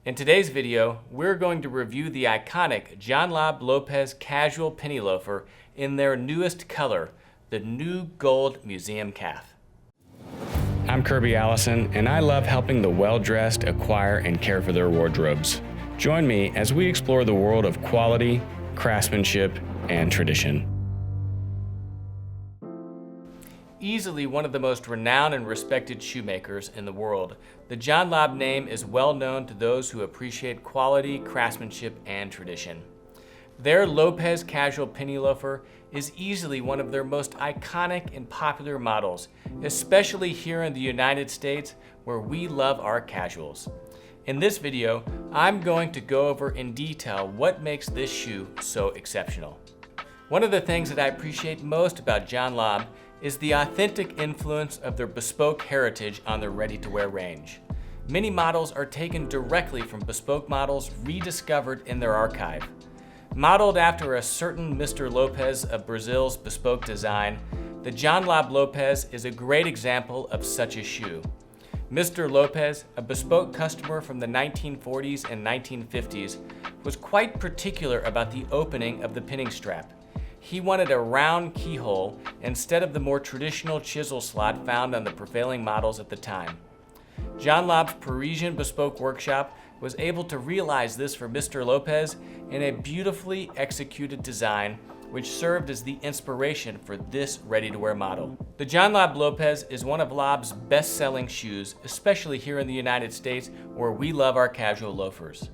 In today's video, we're going to review the iconic John Lobb Lopez casual penny loafer in their newest color, the new gold museum calf. I'm Kirby Allison, and I love helping the well-dressed acquire and care for their wardrobes. Join me as we explore the world of quality, craftsmanship, and tradition. Easily one of the most renowned and respected shoemakers in the world, the John Lobb name is well known to those who appreciate quality, craftsmanship, and tradition. Their Lopez casual penny loafer is easily one of their most iconic and popular models, especially here in the United States where we love our casuals. In this video, I'm going to go over in detail what makes this shoe so exceptional. One of the things that I appreciate most about John Lobb is the authentic influence of their bespoke heritage on their ready-to-wear range. Many models are taken directly from bespoke models rediscovered in their archive. Modeled after a certain Mr. Lopez of Brazil's bespoke design, the John Lobb Lopez is a great example of such a shoe. Mr. Lopez, a bespoke customer from the 1940s and 1950s, was quite particular about the opening of the pinning strap. He wanted a round keyhole instead of the more traditional chisel slot found on the prevailing models at the time. John Lobb's Parisian bespoke workshop was able to realize this for Mr. Lopez in a beautifully executed design which served as the inspiration for this ready-to-wear model. The John Lobb Lopez is one of Lobb's best-selling shoes, especially here in the United States where we love our casual loafers.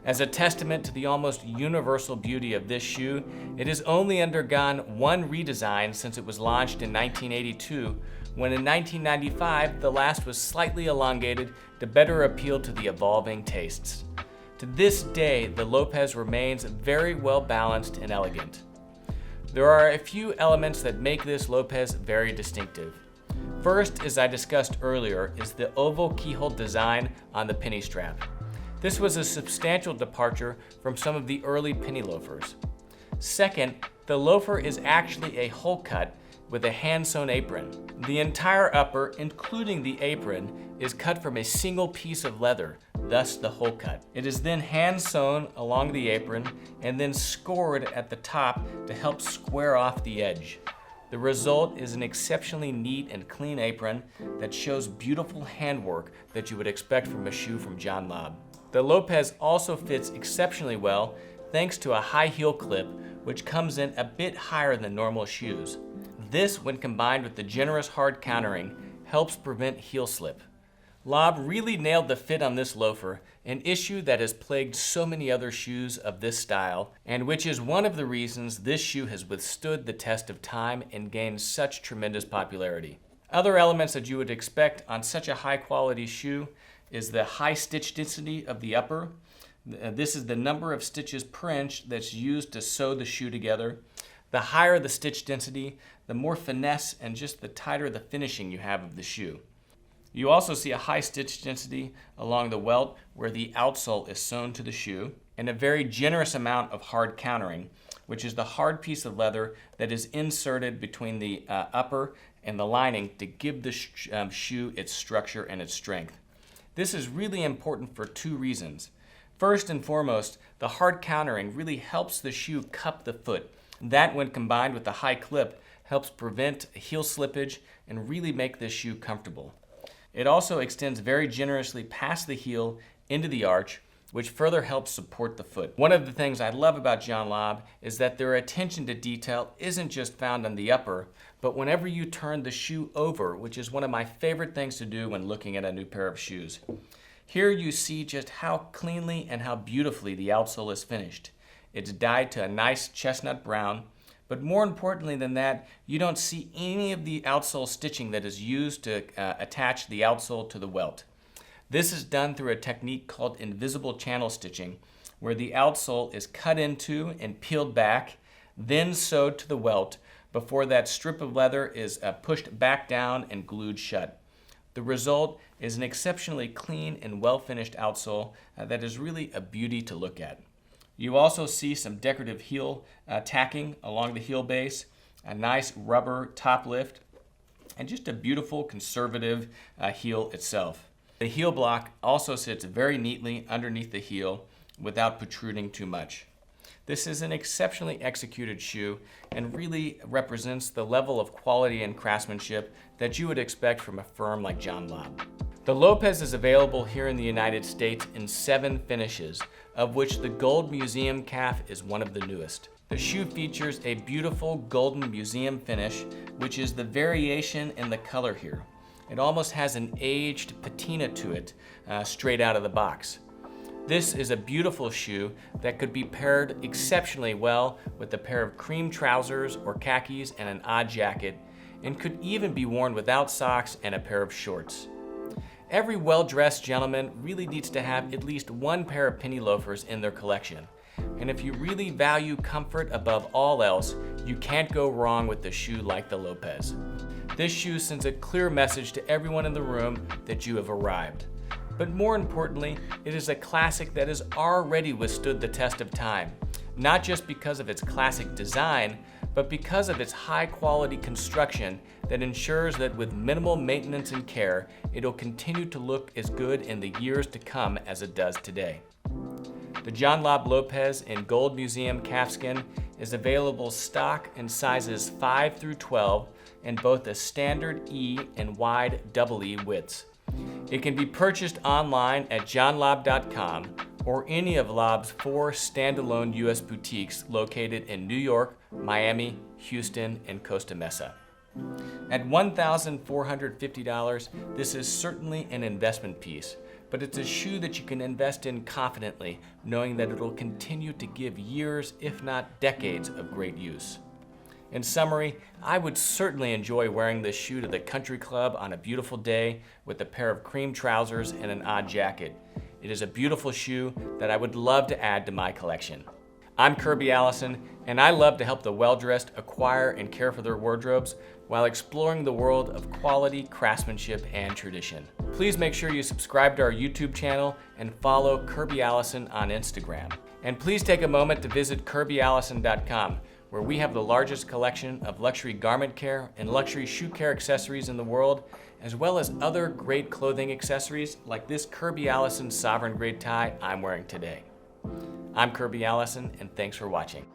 As a testament to the almost universal beauty of this shoe, it has only undergone one redesign since it was launched in 1982, when in 1995 the last was slightly elongated to better appeal to the evolving tastes. To this day, the Lopez remains very well balanced and elegant. There are a few elements that make this Lopez very distinctive. First, as I discussed earlier, is the oval keyhole design on the penny strap. This was a substantial departure from some of the early penny loafers. Second, the loafer is actually a hole cut with a hand-sewn apron. The entire upper, including the apron, is cut from a single piece of leather, thus the hole cut. It is then hand-sewn along the apron and then scored at the top to help square off the edge. The result is an exceptionally neat and clean apron that shows beautiful handwork that you would expect from a shoe from John Lobb. The Lopez also fits exceptionally well thanks to a high heel clip which comes in a bit higher than normal shoes. This, when combined with the generous hard countering, helps prevent heel slip. Lobb really nailed the fit on this loafer, an issue that has plagued so many other shoes of this style, and which is one of the reasons this shoe has withstood the test of time and gained such tremendous popularity. Other elements that you would expect on such a high quality shoe is the high stitch density of the upper. This is the number of stitches per inch that's used to sew the shoe together. The higher the stitch density, the more finesse and just the tighter the finishing you have of the shoe. You also see a high stitch density along the welt where the outsole is sewn to the shoe, and a very generous amount of hard countering, which is the hard piece of leather that is inserted between the upper and the lining to give the shoe its structure and its strength. This is really important for two reasons. First and foremost, the hard countering really helps the shoe cup the foot. That, when combined with the high clip, helps prevent heel slippage and really make this shoe comfortable. It also extends very generously past the heel into the arch, which further helps support the foot. One of the things I love about John Lobb is that their attention to detail isn't just found on the upper, but whenever you turn the shoe over, which is one of my favorite things to do when looking at a new pair of shoes. Here you see just how cleanly and how beautifully the outsole is finished. It's dyed to a nice chestnut brown, but more importantly than that, you don't see any of the outsole stitching that is used to attach the outsole to the welt. This is done through a technique called invisible channel stitching, where the outsole is cut into and peeled back, then sewed to the welt before that strip of leather is pushed back down and glued shut. The result is an exceptionally clean and well-finished outsole that is really a beauty to look at. You also see some decorative heel tacking along the heel base, a nice rubber top lift, and just a beautiful conservative heel itself. The heel block also sits very neatly underneath the heel without protruding too much. This is an exceptionally executed shoe and really represents the level of quality and craftsmanship that you would expect from a firm like John Lobb. The Lopez is available here in the United States in 7 finishes, of which the Gold Museum calf is one of the newest. The shoe features a beautiful golden museum finish, which is the variation in the color here. It almost has an aged patina to it, straight out of the box. This is a beautiful shoe that could be paired exceptionally well with a pair of cream trousers or khakis and an odd jacket, and could even be worn without socks and a pair of shorts. Every well-dressed gentleman really needs to have at least one pair of penny loafers in their collection. And if you really value comfort above all else, you can't go wrong with a shoe like the Lopez. This shoe sends a clear message to everyone in the room that you have arrived. But more importantly, it is a classic that has already withstood the test of time, not just because of its classic design, but because of its high-quality construction that ensures that with minimal maintenance and care, it'll continue to look as good in the years to come as it does today. The John Lobb Lopez in Gold Museum calfskin is available stock in sizes 5 through 12 in both a standard E and wide EE widths. It can be purchased online at johnlobb.com or any of Lobb's 4 standalone U.S. boutiques located in New York, Miami, Houston, and Costa Mesa. At $1,450, this is certainly an investment piece, but it's a shoe that you can invest in confidently, knowing that it'll continue to give years, if not decades, of great use. In summary, I would certainly enjoy wearing this shoe to the country club on a beautiful day with a pair of cream trousers and an odd jacket. It is a beautiful shoe that I would love to add to my collection. I'm Kirby Allison, and I love to help the well-dressed acquire and care for their wardrobes while exploring the world of quality, craftsmanship, and tradition. Please make sure you subscribe to our YouTube channel and follow Kirby Allison on Instagram. And please take a moment to visit KirbyAllison.com, where we have the largest collection of luxury garment care and luxury shoe care accessories in the world, as well as other great clothing accessories like this Kirby Allison sovereign grade tie I'm wearing today. I'm Kirby Allison, and thanks for watching.